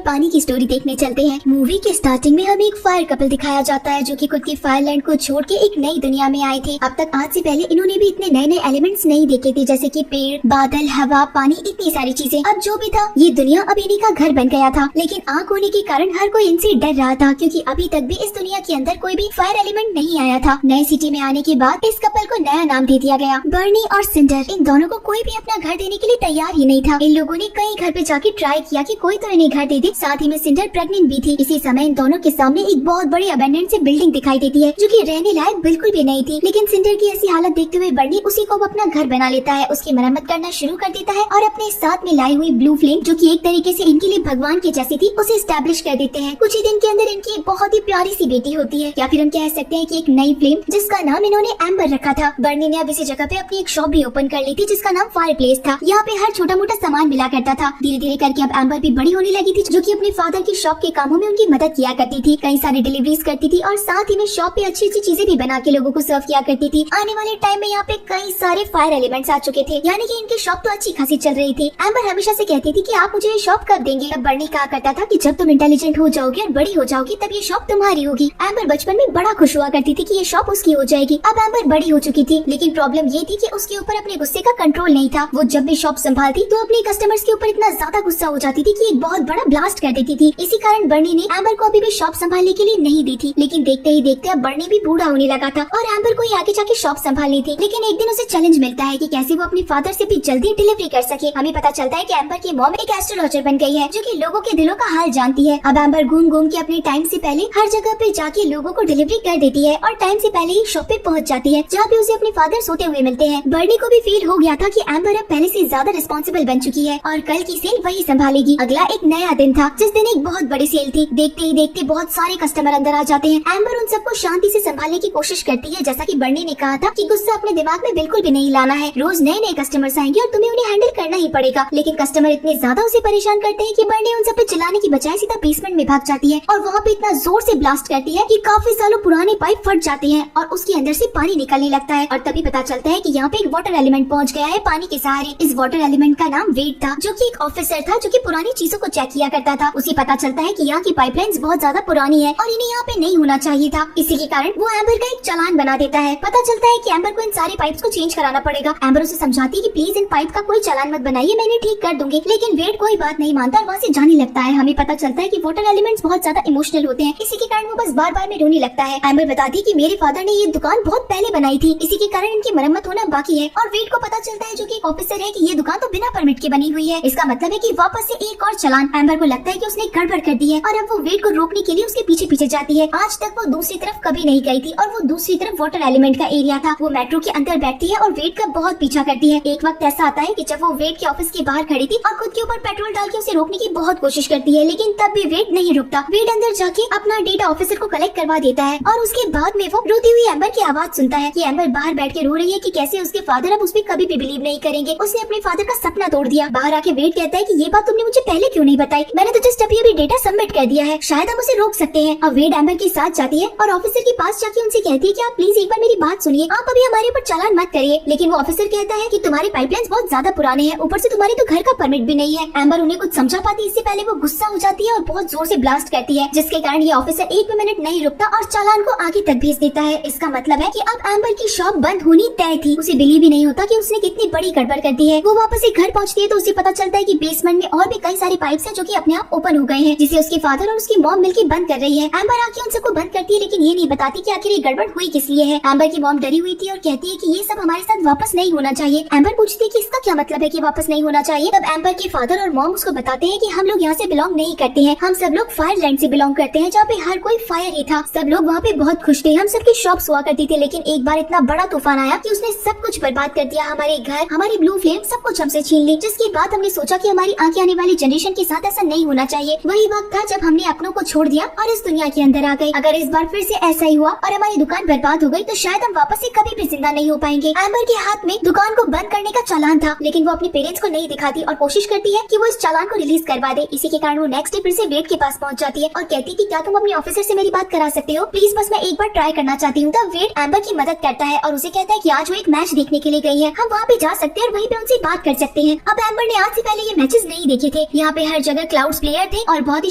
पानी की स्टोरी देखने चलते हैं। मूवी के स्टार्टिंग में हमें एक फायर कपल दिखाया जाता है जो कि खुद की फायरलैंड को छोड़ के एक नई दुनिया में आए थे। अब तक आज से पहले इन्होंने भी इतने नए नए एलिमेंट्स नहीं देखे थे, जैसे कि पेड़, बादल, हवा, पानी, इतनी सारी चीजें। अब जो भी था, ये दुनिया अब इन्हीं का घर बन गया था। लेकिन आग होने के कारण हर कोई इनसे डर रहा था, क्योंकि अभी तक भी इस दुनिया के अंदर कोई भी फायर एलिमेंट नहीं आया था। नए सिटी में आने के बाद इस कपल को नया नाम दे दिया गया, बर्नी और सिंडर। इन दोनों को कोई भी अपना घर देने के लिए तैयार ही नहीं था। इन लोगों ने कई घर पे जाके ट्राई किया कि कोई तो इन्हें घर दे दे। साथ ही में सिंडर प्रेग्नेंट भी थी। इसी समय इन दोनों के सामने एक बहुत बड़ी अबेंडन से बिल्डिंग दिखाई देती है, जो कि रहने लायक बिल्कुल भी नहीं थी। लेकिन सिंडर की ऐसी हालत देखते हुए बर्नी उसी को अपना घर बना लेता है, उसकी मरम्मत करना शुरू कर देता है और अपने साथ में लाई हुई ब्लू फ्लेम, जो कि एक तरीके से इनके लिए भगवान की जैसी थी, उसे एस्टैब्लिश कर देते हैं। कुछ ही दिन के अंदर इनकी बहुत ही प्यारी सी बेटी होती है, या फिर हम कह सकते हैं कि एक नई फ्लेम, जिसका नाम इन्होंने एम्बर रखा था। बर्नी ने अब इसी जगह पे अपनी एक शॉप भी ओपन कर ली थी, जिसका नाम फायर प्लेस था। यहाँ पे हर छोटा मोटा सामान मिला करता था। धीरे धीरे करके अब एम्बर भी बड़ी होने लगी थी, जो कि अपने फादर की शॉप के कामों में उनकी मदद किया करती थी। कई सारी डिलीवरीज करती थी और साथ ही में शॉप पे अच्छी अच्छी चीजें भी बना के लोगों को सर्व किया करती थी। आने वाले टाइम में यहाँ पे कई सारे फायर एलिमेंट्स आ चुके थे, यानी कि इनकी शॉप तो अच्छी खासी चल रही थी। एम्बर हमेशा से कहती थी कि आप मुझे ये शॉप कब देंगे। अब बर्नी कहा करता था कि जब तुम इंटेलिजेंट हो जाओगी और बड़ी हो जाओगी तब ये शॉप तुम्हारी होगी। एम्बर बचपन में बड़ा खुश हुआ करती थी कि ये शॉप उसकी हो जाएगी। अब एम्बर बड़ी हो चुकी थी, लेकिन प्रॉब्लम ये थी कि उसके ऊपर अपने गुस्से का कंट्रोल नहीं था। वो जब भी शॉप संभालती तो अपने कस्टमर्स के ऊपर इतना ज्यादा गुस्सा हो जाती थी कि एक बहुत बड़ा ब्लास्ट कर देती थी। इसी कारण बर्नी ने एम्बर को अभी भी शॉप संभालने के लिए नहीं दी थी। लेकिन देखते ही देखते अब बर्नी भी बूढ़ा होने लगा था और एम्बर को ही आगे जाके शॉप संभालनी थी। लेकिन एक दिन उसे चैलेंज मिलता है कि कैसे वो अपने फादर से भी जल्दी डिलीवरी कर सके। हमें पता चलता है कि एम्बर की मॉम एक एस्ट्रोलॉजर बन गई है, जो कि लोगों के दिलों का हाल जानती है। अब एम्बर घूम घूम के अपने टाइम से पहले हर जगह पे जाके लोगों को डिलीवरी कर देती है और टाइम से पहले ही शॉप पे पहुंच जाती है, जहाँ पे उसे अपने फादर सोते हुए मिलते हैं। बर्नी को भी फील हो गया था कि एम्बर अब पहले से ज्यादा रिस्पॉन्सिबल बन चुकी है और कल की सेल वही संभालेगी। अगला एक नया दिन था, जिस दिन एक बहुत बड़ी सेल थी। देखते ही देखते बहुत सारे कस्टमर अंदर आ जाते हैं। एम्बर उन सबको शांति से संभालने की कोशिश करती है, जैसा कि बर्नी ने कहा था कि गुस्सा अपने दिमाग में बिल्कुल भी नहीं लाना है। रोज नए नए कस्टमर्स आएंगे और तुम्हें उन्हें हैंडल करना ही पड़ेगा। लेकिन कस्टमर इतने ज्यादा उसे परेशान करते हैं कि बर्नी उन सब पे चिल्लाने की बजाय सीधा बेसमेंट में भाग जाती है और वहाँ पे इतना जोर से ब्लास्ट करती है कि काफी सालों पुराने पाइप फट जाते हैं और उसके अंदर से पानी निकलने लगता है। और तभी पता चलता है कि यहाँ पे एक वाटर एलिमेंट पहुँच गया है पानी के सहारे। इस वाटर एलिमेंट का नाम वेड था, जो कि एक ऑफिसर था जो कि पुरानी चीजों को चेक किया करता था। उसे पता चलता है कि यहाँ की पाइपलाइंस बहुत ज्यादा पुरानी है और इन्हें यहाँ पे नहीं होना चाहिए था। इसी के कारण वो एम्बर का एक चालान बना देता है। पता चलता है कि एम्बर को इन सारे पाइप्स को चेंज कराना पड़ेगा। एम्बर उसे समझाती है कि प्लीज इन पाइप का कोई चालान मत बनाइए, मैं इन्हें ठीक कर दूंगी। लेकिन वेड कोई बात नहीं मानता और वहाँ से जाने लगता है। हमें पता चलता है कि वाटर एलिमेंट्स बहुत ज्यादा इमोशनल होते हैं, इसी के कारण वो बस बार बार में रोने लगता है। एम्बर बताती है कि मेरे फादर ने ये दुकान बहुत पहले बनाई थी, इसी के कारण इनकी मरम्मत होना बाकी है। और वेड को पता चलता है, जो कि एक ऑफिसर है, कि ये दुकान तो बिना परमिट के बनी हुई है। इसका मतलब है कि वापस से एक और चालान। एम्बर को लगता है कि उसने गड़बड़ कर दी है और अब वो वेड को रोकने के लिए उसके पीछे पीछे जाती है। आज तक वो दूसरी तरफ कभी नहीं गई थी और वो दूसरी तरफ वाटर एलिमेंट का एरिया था। वो मेट्रो के अंदर बैठती है और वेड का बहुत पीछा करती है। एक वक्त ऐसा आता है कि जब वो वेड के ऑफिस के बाहर खड़ी थी और खुद के ऊपर पेट्रोल डाल के उसे रोकने की बहुत कोशिश करती है, लेकिन तब भी वेड नहीं रुकता। वेड अंदर जाके अपना डेटा ऑफिसर को कलेक्ट करवा देता है और उसके बाद में वो रोती हुई एम्बर की आवाज सुनता है कि एम्बर बाहर बैठ के रो रही है कि कैसे उसके फादर अब उस पर कभी भी बिलीव नहीं करेंगे, उसने अपने फादर का सपना तोड़ दिया। बाहर आके वेड कहता है कि ये बात तुमने मुझे पहले क्यों नहीं बताई, मैंने तो जस्ट अभी डेटा सबमिट कर दिया है, शायद हम उसे रोक सकते हैं। अब वेड एम्बर के साथ जाती है और ऑफिसर के पास जाके उनसे कहती है कि आप प्लीज एक बार मेरी बात सुनिए, आप अभी हमारे ऊपर चालान मत करिए। लेकिन वो ऑफिसर कहता है कि तुम्हारे पाइपलाइंस बहुत ज्यादा पुराने हैं, ऊपर से तुम्हारे तो घर का परमिट भी नहीं है। एम्बर उन्हें कुछ समझा पाती, इससे पहले वो गुस्सा हो जाती है और बहुत जोर से ब्लास्ट करती है, जिसके कारण ये ऑफिसर एक भी मिनट नहीं रुकता और चालान को आगे तक भेज देता है। इसका मतलब है कि अब एम्बर की शॉप बंद होनी तय थी। उसे बिलीव ही नहीं होता कि उसने कितनी बड़ी गड़बड़ कर दी है। वो वापस से घर पहुंचती है तो उसे पता चलता है कि बेसमेंट में और भी कई सारे पाइप्स हैं, जो कि अपने आप ओपन हो गए हैं, जिसे उसके फादर और उसकी मॉम मिलकर बंद कर रही है। एम्बर आके उन सबको बंद करती है, लेकिन ये नहीं बताती कि आखिर ये गड़बड़ हुई किस लिए है। एम्बर की मॉम डरी हुई थी और कहती है कि ये सब हमारे साथ वापस नहीं होना चाहिए। एम्बर पूछती है कि इसका क्या मतलब है कि वापस नहीं होना चाहिए। तब एम्बर के फादर और मॉम उसको बताते हैं कि हम लोग यहाँ से बिलोंग नहीं करते हैं, हम सब लोग फायरलैंड से बिलोंग करते हैं, जहाँ पे हर कोई फायर ही था। सब लोग वहाँ पे बहुत खुश थे, हम सबकी शॉप्स हुआ करती थी, लेकिन एक बार इतना बड़ा तूफान आया कि उसने सब कुछ बर्बाद कर दिया, हमारे घर, हमारी ब्लू फ्लेम, सब कुछ हमसे छीन ली। जिसके बाद हमने सोचा कि हमारी आगे आने वाली जनरेशन के साथ ऐसा नहीं होना चाहिए। वही वक्त था जब हमने अपनों को छोड़ दिया और इस दुनिया के अंदर आ गए। अगर इस बार फिर से ऐसा ही हुआ और हमारी दुकान बर्बाद हो गई तो शायद हम वापस से कभी भी जिंदा नहीं हो पाएंगे। एम्बर के हाथ में दुकान को बंद करने का चालान था, लेकिन वो अपने पेरेंट्स को नहीं दिखाती और कोशिश करती है कि वो इस चालान को रिलीज करवा दे। इसी के कारण वो नेक्स्ट डे फिर से वेड के पास पहुंच जाती है और कहती है कि क्या तुम अपने ऑफिसर से मेरी बात करा सकते हो, प्लीज बस मैं एक बार ट्राई करना चाहती हूँ। तब वेड एम्बर की मदद करता है और उसे कहता है कि आज वो एक मैच देखने के लिए गई है, हम वहाँ पे जा सकते हैं और वहीं पे उनसे बात कर सकते हैं। अब एम्बर ने आज से पहले ये मैचेस नहीं देखे थे। यहाँ पे हर जगह क्लाउड स्काउट्स प्लेयर थे और बहुत ही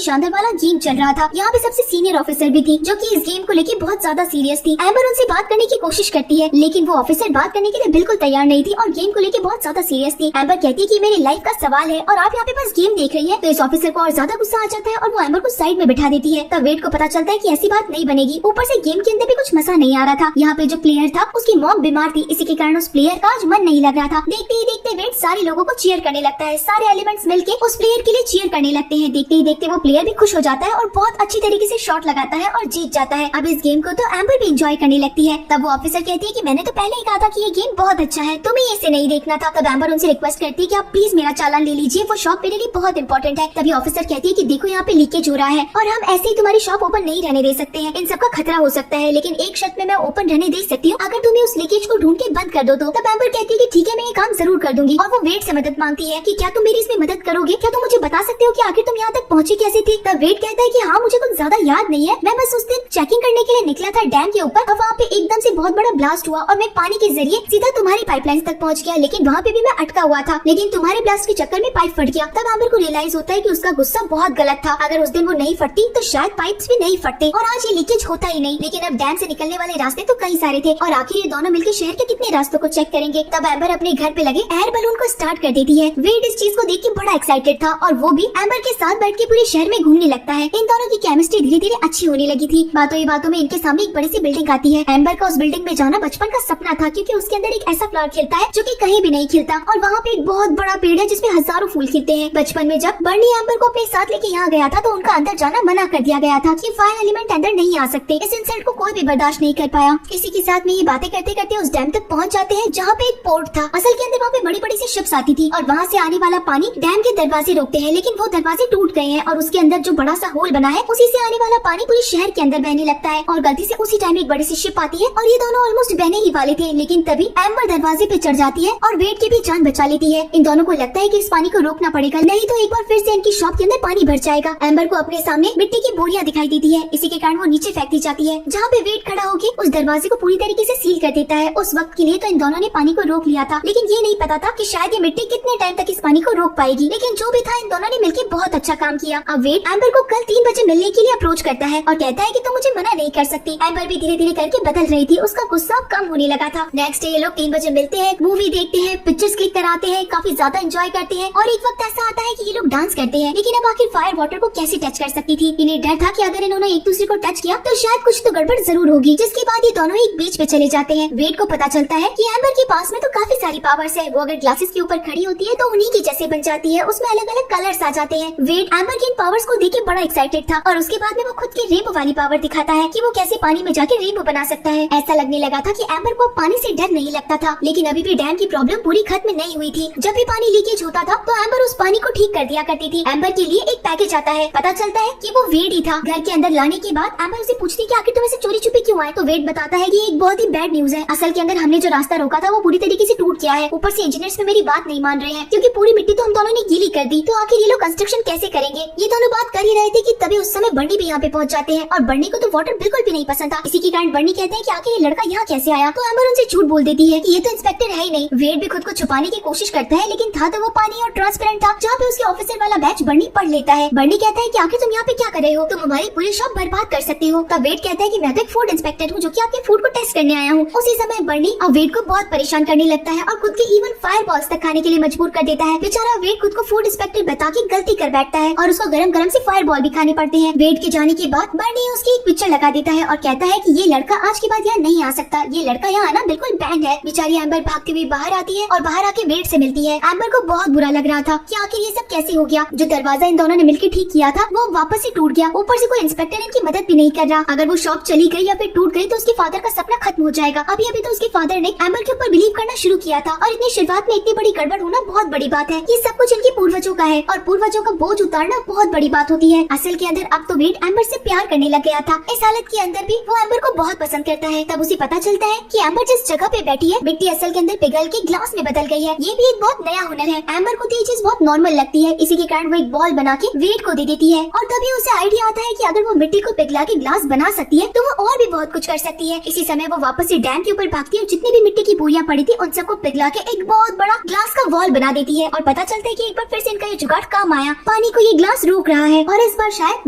शानदार वाला गेम चल रहा था। यहाँ पे सबसे सीनियर ऑफिसर भी थी जो कि इस गेम को लेके बहुत ज्यादा सीरियस थी। एम्बर उनसे बात करने की कोशिश करती है लेकिन वो ऑफिसर बात करने के लिए बिल्कुल तैयार नहीं थी और गेम को लेके बहुत ज्यादा सीरियस थी। एम्बर कहती है कि मेरी लाइफ का सवाल है और आप यहाँ पे बस गेम देख रही है। तो इस ऑफिसर को और ज्यादा गुस्सा आ जाता है और वो एम्बर को साइड में बिठा देती है। तब वेड को पता चलता है कि ऐसी बात नहीं बनेगी। ऊपर से गेम के अंदर भी कुछ मजा नहीं आ रहा था। यहाँ पे जो प्लेयर था उसकी मॉम बीमार थी, इसी के कारण उस प्लेयर का आज मन नहीं लग रहा था। देखते ही देखते वेड सारे लोगों को चीयर करने लगता है। सारे एलिमेंट्स मिलके उस प्लेयर के लिए चीयर करने लगते हैं। देखते ही देखते वो प्लेयर भी खुश हो जाता है और बहुत अच्छी तरीके से शॉट लगाता है और जीत जाता है। अब इस गेम को तो एम्बर भी एंजॉय करने लगती है। तब वो ऑफिसर कहती है कि मैंने तो पहले ही कहा था कि ये गेम बहुत अच्छा है, तुम्हें इसे नहीं देखना था। तब एम्बर उनसे रिक्वेस्ट करती है कि आप प्लीज मेरा चालान ले लीजिए, वो शॉप मेरे लिए बहुत इंपॉर्टेंट है। तभी ऑफिसर कहती है कि देखो यहाँ पे लीकेज हो रहा है और हम ऐसे ही तुम्हारी शॉप ओपन नहीं रहने दे सकते हैं, इन सबका खतरा हो सकता है, लेकिन एक शर्त में मैं ओपन रहने दे सकती हूँ, अगर तुम्हें उस लीकेज को ढूंढ के बंद कर दो तो। तब एम्बर कहती है कि ठीक है मैं ये काम जरूर कर दूंगी और वो वेड से मदद मांगती है कि क्या तुम मेरी इसमें मदद करोगे, क्या तुम मुझे बता सकते हो कि आखिर तुम यहाँ तक पहुँची कैसे थी। तब वेड कहता है कि हाँ मुझे कुछ ज्यादा याद नहीं है, मैं बस उस दिन चेकिंग करने के लिए निकला था डैम के ऊपर और वहाँ पे एकदम से बहुत बड़ा ब्लास्ट हुआ और मैं पानी के जरिए सीधा तुम्हारी पाइपलाइन तक पहुँच गया, लेकिन वहाँ पे भी मैं अटका हुआ था, लेकिन तुम्हारे ब्लास्ट के चक्कर में पाइप फट गया। तब एम्बर को रियलाइज होता है कि उसका गुस्सा बहुत गलत था, अगर उस दिन वो नहीं फटती तो शायद पाइप्स भी नहीं फटते और आज ये लीकेज होता ही नहीं। लेकिन अब डैम से निकलने वाले रास्ते तो कई सारे थे और आखिर ये दोनों मिलकर शहर के कितने रास्तों को चेक करेंगे। तब एम्बर अपने घर पे लगे एयर बलून को स्टार्ट कर देती है। वेड इस चीज को देख के बड़ा एक्साइटेड था और वो भी एम्बर के साथ बैठ के पूरे शहर में घूमने लगता है। इन दोनों की केमिस्ट्री धीरे धीरे अच्छी होने लगी थी। बातों ही बातों में इनके सामने एक बड़ी सी बिल्डिंग आती है। एम्बर का उस बिल्डिंग में जाना बचपन का सपना था क्योंकि उसके अंदर एक ऐसा फ्लावर खिलता है जो कि कहीं भी नहीं खिलता और वहाँ पे एक बहुत बड़ा पेड़ है जिसमें हजारों फूल खिलते हैं। बचपन में जब बर्नी एम्बर को अपने साथ लेके यहाँ गया था तो उनका अंदर जाना मना कर दिया गया था कि फायर एलिमेंट अंदर नहीं आ सकते। इस इंसल्ट को कोई भी बर्दाश्त नहीं कर पाया। इसी के साथ में ये बातें करते करते उस डैम तक पहुँच जाते हैं जहाँ पे एक पोर्ट था। असल के अंदर वहाँ पे बड़ी बड़ी सी शिप्स आती थी और वहाँ से आने वाला पानी डैम के दरवाजे रोकते हैं, लेकिन वो दरवाजे टूट गए हैं और उसके अंदर जो बड़ा सा होल बना है उसी से आने वाला पानी पूरे शहर के अंदर बहने लगता है और गलती से उसी टाइम एक बड़ी सी शिप आती है और ये दोनों ऑलमोस्ट बहने ही वाले थे, लेकिन तभी एम्बर दरवाजे पे चढ़ जाती है और वेड की भी जान बचा लेती है। इन दोनों को लगता है कि इस पानी को रोकना पड़ेगा, नहीं तो एक बार फिर से इनकी शॉप के अंदर पानी भर जाएगा। एम्बर को अपने सामने मिट्टी की बोरियां दिखाई देती है, इसी के कारण वो नीचे फेंकती जाती है जहाँ पे वेड खड़ा होकर उस दरवाजे को पूरी तरीके से सील कर देता है। उस वक्त के लिए तो इन दोनों ने पानी को रोक लिया था, लेकिन ये नहीं पता था कि शायद ये मिट्टी कितने टाइम तक इस पानी को रोक पाएगी। लेकिन जो भी था इन दोनों ने मिलकर बहुत अच्छा काम किया। अब वेड एम्बर को कल 3 बजे मिलने के लिए अप्रोच करता है और कहता है कि तुम मुझे मना नहीं कर सकती। एम्बर भी धीरे धीरे करके बदल रही थी, उसका गुस्सा कम होने लगा था। नेक्स्ट डे ये लोग 3 बजे मिलते हैं, मूवी देखते हैं, पिक्चर्स क्लिक कराते हैं, काफी ज्यादा एंजॉय करते हैं और एक वक्त ऐसा आता है कि ये लोग डांस करते हैं। लेकिन अब आखिर फायर वाटर को कैसे टच कर सकती थी? इन्हें डर था कि अगर इन्होंने एक दूसरे को टच किया तो शायद कुछ तो गड़बड़ जरूर होगी। जिसके बाद ये दोनों एक बीच पे चले जाते हैं। वेड को पता चलता है कि एम्बर के पास में तो काफी सारी पावर्स है, वो अगर ग्लासेस के ऊपर खड़ी होती है तो उन्हीं की जैसे बन जाती है, उसमें अलग अलग कलर्स आ जाते हैं। वेड एम्बर की इन पावर्स को देख के बड़ा एक्साइटेड था और उसके बाद में वो खुद की रेनबो वाली पावर दिखाता है कि वो कैसे पानी में जाके रेनबो बना सकता है। ऐसा लगने लगा था कि एम्बर को पानी से डर नहीं लगता था, लेकिन अभी भी डैम की प्रॉब्लम पूरी खत्म नहीं हुई थी। जब भी पानी लीकेज होता था तो एम्बर उस पानी को ठीक कर दिया करती थी। एम्बर के लिए एक पैकेज आता है, पता चलता है कि वो वेड ही था। घर के अंदर लाने के बाद एम्बर उसे पूछती कि आखिर तुम ऐसे चोरी छुपे क्यों आए? तो वेड बताता है कि एक बहुत ही बैड न्यूज है। असल के अंदर हमने जो रास्ता रोका था वो पूरी तरीके से टूट गया है, ऊपर से इंजीनियर्स में मेरी बात नहीं मान रहे हैं क्योंकि पूरी मिट्टी तो हम दोनों ने गीली कर दी। तो आखिर ये लोग कंस्ट्रक्शन कैसे करेंगे? ये दोनों बात कर ही रहे थे कि तभी उस समय बर्नी भी यहाँ पे पहुँच जाते हैं और बर्नी को तो वाटर बिल्कुल भी नहीं पसंद था। इसी के कारण बर्नी कहते हैं कि आखिर ये लड़का यहाँ कैसे आया? तो एम्बर उनसे झूठ बोल देती है कि ये तो इंस्पेक्टर है ही नहीं। वेड भी खुद को छुपाने की कोशिश करता है, लेकिन था तो वो पानी और ट्रांसपेरेंट था जहाँ पे उसके ऑफिसर वाला बैच बर्नी पढ़ लेता है। बर्नी कहता है कि आखिर तुम यहाँ पे क्या कर रहे हो? तुम हमारी पूरी शॉप बर्बाद कर सकते हो। तब वेड कहता है कि मैं तो एक फूड इंस्पेक्टर हूँ जो कि आपके फूड को टेस्ट करने आया हूँ। उसी समय बर्नी अब वेड को बहुत परेशान करने लगता है और खुद के इवन फायर बॉल्स तक खाने के लिए मजबूर कर देता है। बेचारा वेड खुद को फूड इंस्पेक्टर बता के गलती कर बैठता है और उसको गरम गरम से फायर बॉल भी खाने पड़ते हैं। वेड के जाने के बाद बर्नी उसकी एक पिक्चर लगा देता है और कहता है कि ये लड़का आज के बाद यहाँ नहीं आ सकता, ये लड़का यहाँ आना बिल्कुल बैन है। बेचारी एम्बर भागते हुए बाहर आती है और बाहर आके वेड से मिलती है। एम्बर को बहुत बुरा लग रहा था कि आखिर ये सब कैसे हो गया। जो दरवाजा इन दोनों ने मिलकर ठीक किया था वो वापस से टूट गया, ऊपर से कोई इंस्पेक्टर इनकी मदद भी नहीं कर रहा। अगर वो शॉप चली गई या फिर टूट गई तो उसके फादर का सपना खत्म हो जाएगा। अभी तो उसके फादर ने एम्बर के ऊपर बिलीव करना शुरू किया था और इतनी शुरुआत में इतनी बड़ी गड़बड़ होना बहुत बड़ी बात है। ये सब कुछ इनके पूर्वजों का है और पूर्वजों का बोझ उतारना बहुत बड़ी बात होती है। असल के अंदर अब तो वेड एम्बर से प्यार करने लग गया था। इस हालत के अंदर भी वो एम्बर को बहुत पसंद करता है। तब उसे पता चलता है कि एम्बर जिस जगह पे बैठी है मिट्टी असल के अंदर पिघल के ग्लास में बदल गई है। ये भी एक बहुत नया हुनर है। एम्बर को ये चीज बहुत नॉर्मल लगती है, इसी के कारण वो एक बॉल बना के वेड को दे देती है और तभी उसे आइडिया आता है कि अगर वो मिट्टी को पिघला के ग्लास बना सकती है तो वो और भी बहुत कुछ कर सकती है। इसी समय वो वापस से डैम के ऊपर भागती है और जितनी भी मिट्टी की बोरियां पड़ी थी उन सबको पिघला के एक बहुत बड़ा ग्लास का वॉल बना देती है और पता चलता है कि एक बार फिर से इनका ये जुगाड़ काम आया। पानी को ये ग्लास रोक रहा है और इस बार शायद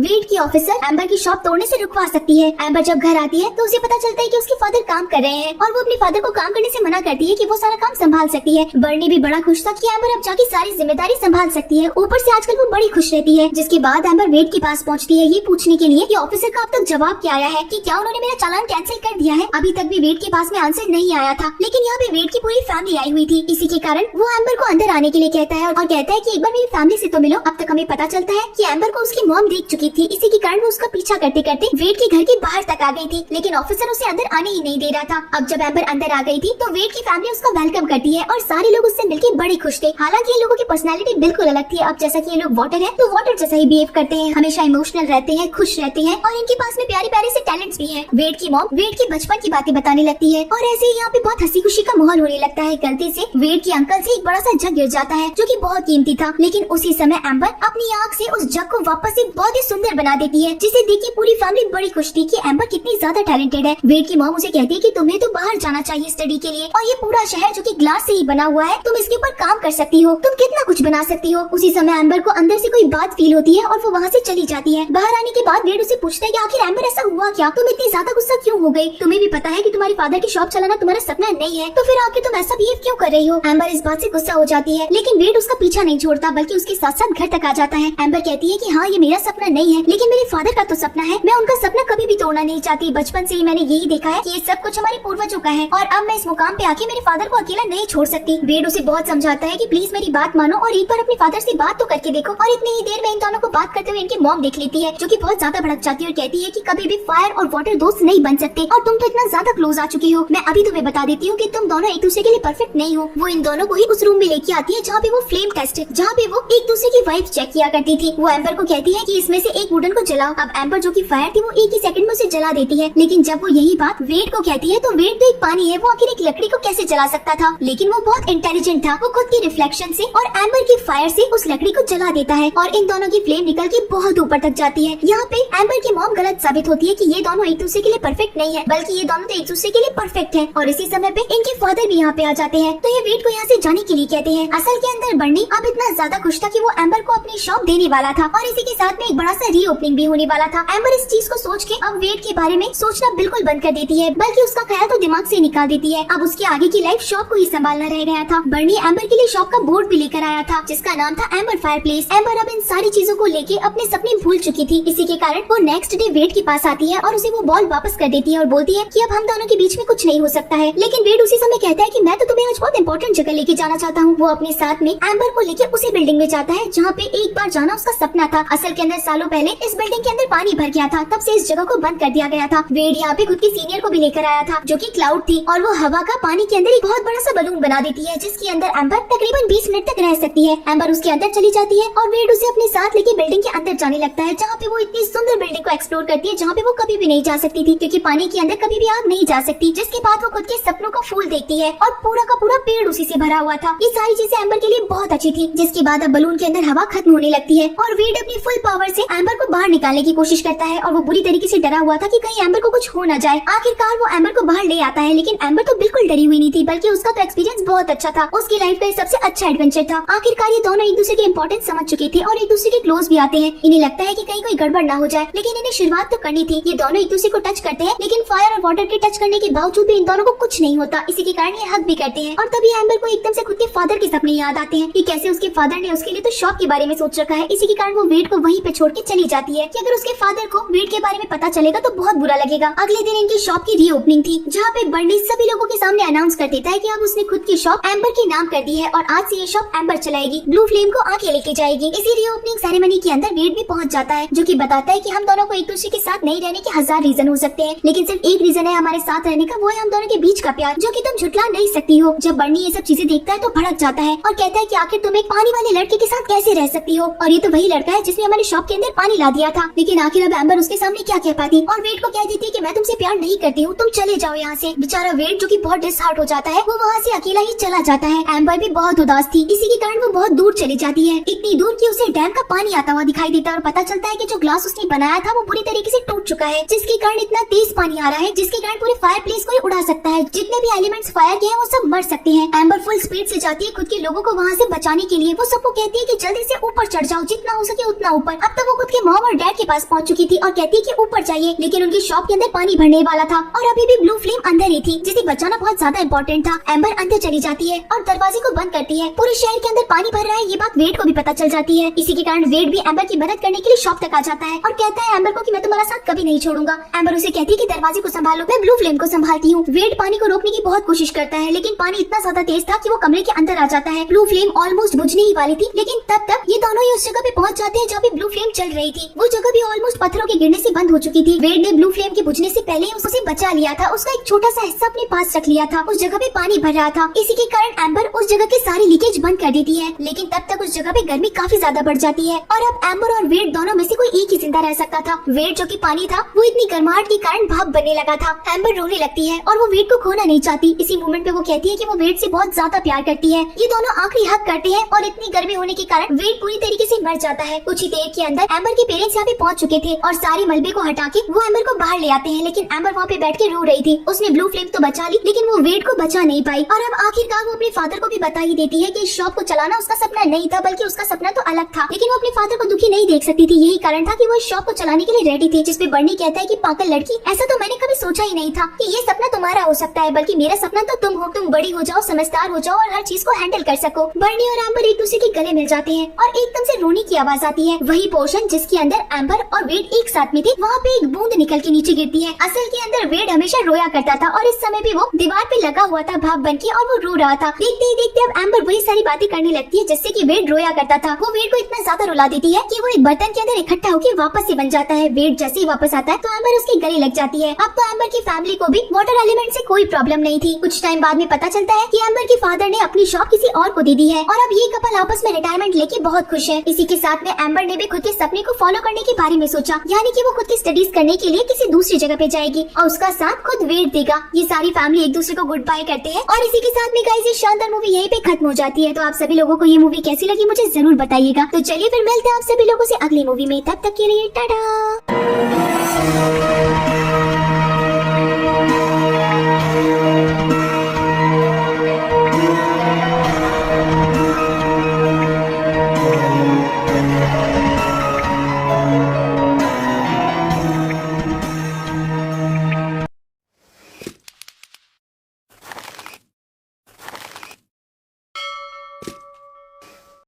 वेड की ऑफिसर एम्बर की शॉप तोड़ने से रुकवा सकती है। एम्बर जब घर आती है तो उसे पता चलता है कि उसके फादर काम कर रहे हैं और वो अपने फादर को काम करने से मना करती है कि वो सारा काम संभाल सकती है। बर्नी भी बड़ा खुश था कि एम्बर अब जाके सारी जिम्मेदारी संभाल सकती है। ऊपर से आजकल वो बड़ी खुश रहती है। जिसके बाद एम्बर वेड के पास पहुंचती है ये पूछने के लिए कि ऑफिसर का अब तक जवाब क्या आया है, कि क्या उन्होंने मेरा चालान कैंसिल कर दिया है। अभी तक भी वेड के पास में आंसर नहीं आया था, लेकिन यहाँ पे वेड की पूरी फैमिली आई हुई थी। इसी के कारण वो एम्बर को अंदर आने के लिए कहता है और कहता है कि एक बार मेरी फैमिली से तो मिलो। अब तक हमें पता चलता है कि एम्बर को उसकी मॉम देख चुकी थी, इसी के कारण वो उसका पीछा करते करते वेड के घर के बाहर तक आ गई थी, लेकिन ऑफिसर उसे अंदर आने ही नहीं दे रहा था। अब जब एम्बर अंदर आ गई थी तो वेड की फैमिली उसका वेलकम करती है और सारे लोग उससे मिलकर बड़े खुश थे। हालांकि ये लोगों की पर्सनैलिटी बिल्कुल अलग थी। अब जैसा कि ये लोग वाटर है तो वाटर जैसा ही बिहेव करते हैं, हमेशा इमोशनल रहते हैं, खुश रहते हैं और इनके पास में प्यारे प्यारे से टैलेंट्स भी हैं। वेड की मॉम वेड के बचपन की बातें बताने लगती है और ऐसे ही यहाँ पे बहुत हंसी खुशी का माहौल होने लगता है। गलती से वेड के अंकल से एक बड़ा सा जग गिर जाता है जो कि बहुत कीमती था, लेकिन उसी समय एम्बर अपनी आँख से उस जग को वापस से बहुत ही सुंदर बना देती है, जिसे देख के पूरी फैमिली बड़ी खुश थी कि एम्बर कितनी ज्यादा टैलेंटेड है। वेड की मॉम उसे कहती है कि तुम्हें तो बाहर जाना चाहिए स्टडी के लिए, और ये पूरा शहर जो कि ग्लास से ही बना हुआ है, तुम इसके ऊपर काम कर सकती हो, तुम कितना कुछ बना सकती हो। उसी समय एम्बर को अंदर से कोई बात फील होती है और वो वहाँ से चली जाती है। बाहर आने के बाद वेड उसे पूछता है कि आखिर एम्बर ऐसा हुआ क्या, तुम इतनी ज्यादा गुस्सा क्यों हो गई? तुम्हें भी पता है कि तुम्हारे फादर की शॉप चलाना तुम्हारा सपना नहीं है, तो फिर आखिर तुम ऐसा बिहेव क्यों कर रही हो? एम्बर इस बात से गुस्सा हो जाती है, लेकिन वेड उसका पीछा नहीं छोड़ता, बल्कि उसके साथ साथ घर तक आ जाता है। एम्बर कहती है कि हाँ, ये मेरा सपना नहीं है, लेकिन मेरे फादर का तो सपना है, मैं उनका सपना कभी भी तोड़ना नहीं चाहती। बचपन से ही मैंने यही देखा है कि ये सब कुछ हमारे पूर्वजों का है और अब मैं इस मुकाम पे आके मेरे फादर को अकेला नहीं छोड़ सकती। वेड उसे बहुत समझाता है कि प्लीज मेरी बात मानो और एक बार अपने फादर से बात तो करके देखो। और इतनी ही देर में इन दोनों को बात करते हुए इनकी मॉम देख लेती है, जो कि बहुत ज्यादा भड़क जाती है और कहती है कि कभी भी फायर और वाटर दोस्त नहीं बन सकते और तुम तो इतना ज्यादा क्लोज आ चुकी हो। मैं अभी तुम्हें बता देती हूँ कि तुम दोनों एक दूसरे के लिए परफेक्ट नहीं हो। वो इन दोनों को ही उस रूम में लेके आती है जहाँ पे वो फ्लेम टेस्ट, जहाँ पे वो एक दूसरे की वाइफ चेक किया करती थी। वो एम्बर को कहती है कि इसमें से एक वुडन को जलाओ। अब एम्बर जो कि फायर थी वो एक ही सेकंड में उसे जला देती है, लेकिन जब वो यही बात वेड को कहती है तो वेड तो एक पानी है, वो आखिर एक लकड़ी को कैसे जला सकता था? लेकिन वो बहुत इंटेलिजेंट था, वो खुद की रिफ्लेक्शन से और एम्बर की फायर से उस लकड़ी को जला देता है और इन दोनों की फ्लेम निकल के बहुत ऊपर तक जाती है। यहाँ पे एम्बर की मॉम गलत साबित होती है कि ये दोनों एक दूसरे के लिए परफेक्ट नहीं है, बल्कि ये दोनों तो एक दूसरे के लिए परफेक्ट है। और इसी समय पे इनके फादर भी यहाँ पे आ जाते हैं, तो ये वेड को यहाँ से जाने के लिए कहते हैं। असल के अंदर बर्नी अब इतना ज्यादा खुश था कि वो एम्बर को अपनी शॉप देने वाला था और इसी के साथ में एक बड़ा सा रीओपनिंग भी होने वाला था। एम्बर इस चीज को सोच के अब वेड के बारे में सोचना बिल्कुल बंद कर देती है, बल्कि उसका ख्याल तो दिमाग से निकाल देती है। अब उसके आगे की लाइफ शॉप को ही संभालना रह गया था। बर्नी एम्बर के लिए शॉप का बोर्ड भी लेकर आया था जिसका नाम था एम्बर फायरप्लेस। एम्बर अब इन सारी चीजों को लेके अपने सपने भूल चुकी थी, इसी के कारण वो नेक्स्ट डे वेड के पास आती है और उसे वो बॉल वापस कर देती है और बोलती है कि अब हम दोनों के बीच में कुछ नहीं हो सकता है। लेकिन वेड उसी समय कहता है कि मैं तो तुम्हें आज बहुत इंपॉर्टेंट जगह लेके जाना चाहता हूँ। वो अपने साथ में एम्बर को लेके उसी बिल्डिंग में जाता है जहाँ पे एक बार जाना उसका सपना था। असल के अंदर सालों पहले इस बिल्डिंग के अंदर पानी भर गया था, तब से इस जगह को बंद कर दिया गया था। वेड यहाँ पे खुद की सीनियर को भी लेकर आया था जो कि क्लाउड थी, और वो हवा का पानी के अंदर एक बहुत बड़ा सा बलून बना देती है जिसके अंदर एम्बर तकरीबन 20 मिनट तक रह सकती है। एम्बर उसके अंदर चली जाती है और वेड उसे अपने साथ लेके बिल्डिंग के अंदर जाने लगता है, जहाँ पे वो इतनी सुंदर बिल्डिंग को एक्सप्लोर करती है जहाँ पे वो कभी भी नहीं जा सकती थी, क्योंकि पानी के अंदर कभी भी आग नहीं जा सकती। जिसके बाद वो खुद के सपनों का फूल देखती है और पूरा का पूरा पेड़ उसी से भरा हुआ था। ये सारी चीजें एम्बर के लिए बहुत अच्छी थी। जिसके बाद अब बलून के अंदर हवा खत्म होने लगती है और वेड अपनी फुल पावर से एम्बर को बाहर निकालने की कोशिश करता है और वो बुरी तरीके से डरा हुआ था कि कहीं एम्बर को कुछ हो न जाए। आखिरकार वो एम्बर को बाहर ले आता है, लेकिन एम्बर तो बिल्कुल डरी हुई नहीं थी, बल्कि उसका तो एक्सपीरियंस बहुत अच्छा था। उसकी लाइफ का सबसे अच्छा एडवेंचर था। आखिरकार ये दोनों एक दूसरे के इंपॉर्टेंस समझ चुके थे और एक दूसरे के क्लोज भी आते हैं। इन्हें लगता है कि कहीं कोई गड़बड़ ना हो जाए, लेकिन इन्हें शुरुआत तो करनी थी। ये दोनों एक दूसरे को टच करते हैं, लेकिन फायर और वाटर के टच करने के बावजूद भी इन दोनों को कुछ नहीं होता। इसी के कारण ये हग भी करते हैं और तभी एम्बर को एकदम से खुद के फादर के सपने याद आते हैं कि कैसे उसके फादर ने उसके लिए तो शॉप के बारे में सोच रखा है। इसी के कारण वो वेड को वहीं पे छोड़ के चली जाती है कि अगर उसके फादर को वेड के बारे में पता चलेगा तो बहुत बुरा लगेगा। अगले दिन इनकी शॉप की रीओपनिंग थी, जहाँ पे बर्नी सभी लोगों के सामने अनाउंस कर देता है कि अब उसने खुद की शॉप एम्बर के नाम कर दी है और आज से ये शॉप एम्बर चलाएगी, ब्लू फ्लेम को आगे लेके जाएगी। इसी रीओपनिंग सेरेमनी के अंदर वेड भी पहुंच जाता है, जो कि बताता है कि हम दोनों को एक दूसरे के साथ नहीं रहने के 1000 रीजन हो सकते हैं, लेकिन सिर्फ एक रीजन है हमारे साथ रहने का, वो है हम दोनों के बीच का प्यार, जो कि तुम झुटला नहीं सकती हो। जब बर्नी ये सब चीजें देखता है तो भड़क जाता है और कहता है कि आखिर तुम एक पानी वाले लड़के के साथ कैसे रह सकती हो, और ये तो वही लड़का है जिसने हमारे शॉप के अंदर पानी ला बता दिया था। लेकिन आखिर अब एम्बर उसके सामने क्या कह पाती और वेड को कह देती है कि मैं तुमसे प्यार नहीं करती हूँ, तुम चले जाओ यहाँ से। बेचारा वेड जो कि बहुत डिसहार्ट हो जाता है, वो वहाँ से अकेला ही चला जाता है। एम्बर भी बहुत उदास थी, इसी के कारण वो बहुत दूर चली जाती है, इतनी दूर कि उसे डैम का पानी आता हुआ दिखाई देता है और पता चलता है कि जो ग्लास उसने बनाया था वो बुरी तरीके से टूट चुका है, जिसके कारण इतना तेज पानी आ रहा है जिसके कारण पूरे फायर प्लेस को ही उड़ा सकता है। जितने भी एलिमेंट्स फायर के हैं वो सब मर सकते हैं। एम्बर फुल स्पीड से जाती है खुद के लोगों को वहाँ से बचाने के लिए। वो सबको कहती है कि जल्दी से ऊपर चढ़ जाओ, जितना हो सके उतना ऊपर। अब तक वो खुद के मॉम और डैड के पास पहुँच चुकी थी और कहती है कि ऊपर जाइए, लेकिन उनकी शॉप के अंदर पानी भरने वाला था और अभी भी ब्लू फ्लेम अंदर ही थी, जिसे बचाना बहुत ज्यादा इम्पोर्टेंट था। एम्बर अंदर चली जाती है और दरवाजे को बंद करती है। पूरे शहर के अंदर पानी भर रहा है, ये बात वेड को भी पता चल जाती है। इसी के कारण वेड भी एम्बर की मदद करने के लिए शॉप तक आ जाता है और कहता है एम्बर को कि मैं तुम्हारा साथ कभी नहीं छोड़ूंगा। एम्बर उसे कहती है कि दरवाजे को संभालो, मैं ब्लू फ्लेम को संभालती हूँ। वेड पानी को रोकने की बहुत कोशिश करता है, लेकिन पानी इतना ज्यादा तेज था कि वो कमरे के अंदर आ जाता है। ब्लू फ्लेम ऑलमोस्ट बुझने ही वाली थी, लेकिन तब तक ये दोनों ही उस जगह पे पहुंच जाते हैं जहाँ पे ब्लू फ्लेम चल रही थी। वो जगह भी ऑलमोस्ट पत्थरों के गिरने से बंद हो चुकी थी। वेड ने ब्लू फ्लेम के बुझने से पहले ही उसे बचा लिया था, उसका एक छोटा सा हिस्सा अपने पास रख लिया था। उस जगह पे पानी भर रहा था, इसी के कारण एम्बर उस जगह के सारी लीकेज बंद कर देती है। लेकिन तब तक उस जगह पे गर्मी काफी ज्यादा बढ़ जाती है और अब एम्बर और वेड दोनों में से कोई एक ही जिंदा रह सकता था। वेड जो कि पानी था वो इतनी गर्माहट के कारण भाप बनने लगा था। एम्बर रोने लगती है और वो वेड को खोना नहीं चाहती। इसी मोमेंट पे वो कहती है कि वो वेड से बहुत ज्यादा प्यार करती है। ये दोनों आखिरी हक करते हैं और इतनी गर्मी होने के कारण वेड पूरी तरीके से मर जाता है। कुछ ही देर के अंदर एम्बर के पेरेंट्स यहाँ पे पहुँच चुके थे और सारे मलबे को हटा के वो एम्बर को बाहर ले आते हैं। लेकिन एम्बर वहाँ पे बैठ के रो रही थी। उसने ब्लू फ्लेम तो बचा ली, लेकिन वो वेड को बचा नहीं पाई। और अब आखिरकार वो अपने फादर को भी बता ही देती है कि इस शॉप को चलाना उसका सपना नहीं था, बल्कि उसका सपना तो अलग था। लेकिन वो अपने फादर को दुखी नहीं देख सकती थी, यही कारण था कि वो इस शॉप को चलाने के लिए रेडी थी। जिसपे बर्नी कहता है कि पागल लड़की, ऐसा तो मैंने कभी सोचा ही नहीं था कि ये सपना तुम्हारा हो सकता है, बल्कि मेरा सपना तो तुम हो। तुम बड़ी हो जाओ, समझदार हो जाओ और हर चीज को हैंडल कर सको। बर्नी और एम्बर एक दूसरे के गले मिल जाते हैं और एकदम से रोने की आवाज आती है। वही पोर्शन जिसके अंदर एम्बर और वेड एक साथ में थे, वहाँ पे एक बूंद निकल के नीचे गिरती है। असल के अंदर वेड हमेशा रोया करता था और इस समय भी वो दीवार पे लगा हुआ था भाप बन के और वो रो रहा था। देखते ही देखते अब एम्बर वही सारी बातें करने लगती है जिससे कि वेड रोया करता था। वो वेड को इतना ज्यादा रुला देती है कि वो एक बर्तन के अंदर इकट्ठा होकर वापस से बन जाता है। वेड जैसे ही वापस आता है तो एम्बर उसके गले लग जाती है। अब तो एम्बर की फैमिली को भी वाटर एलिमेंट से कोई प्रॉब्लम नहीं थी। कुछ टाइम बाद में पता चलता है कि एम्बर के फादर ने अपनी शॉप किसी और को दे दी है और अब ये कपल आपस में रिटायरमेंट लेके बहुत खुश है। इसी के साथ में एम्बर ने भी खुद के सपने को फॉलो करने के बारे में सोचा, यानी कि वो खुद की स्टडीज करने के लिए किसी दूसरी जगह पे जाएगी और उसका साथ खुद वेड देगा। ये सारी फैमिली एक दूसरे को गुड बाय करते हैं और इसी के साथ में गाइस ये शानदार मूवी यहीं पे खत्म हो जाती है। तो आप सभी लोगों को ये मूवी कैसी लगी मुझे जरूर बताइएगा। तो चलिए फिर मिलते हैं आप सभी लोगों से अगली मूवी में, तब तक के लिए टाटा।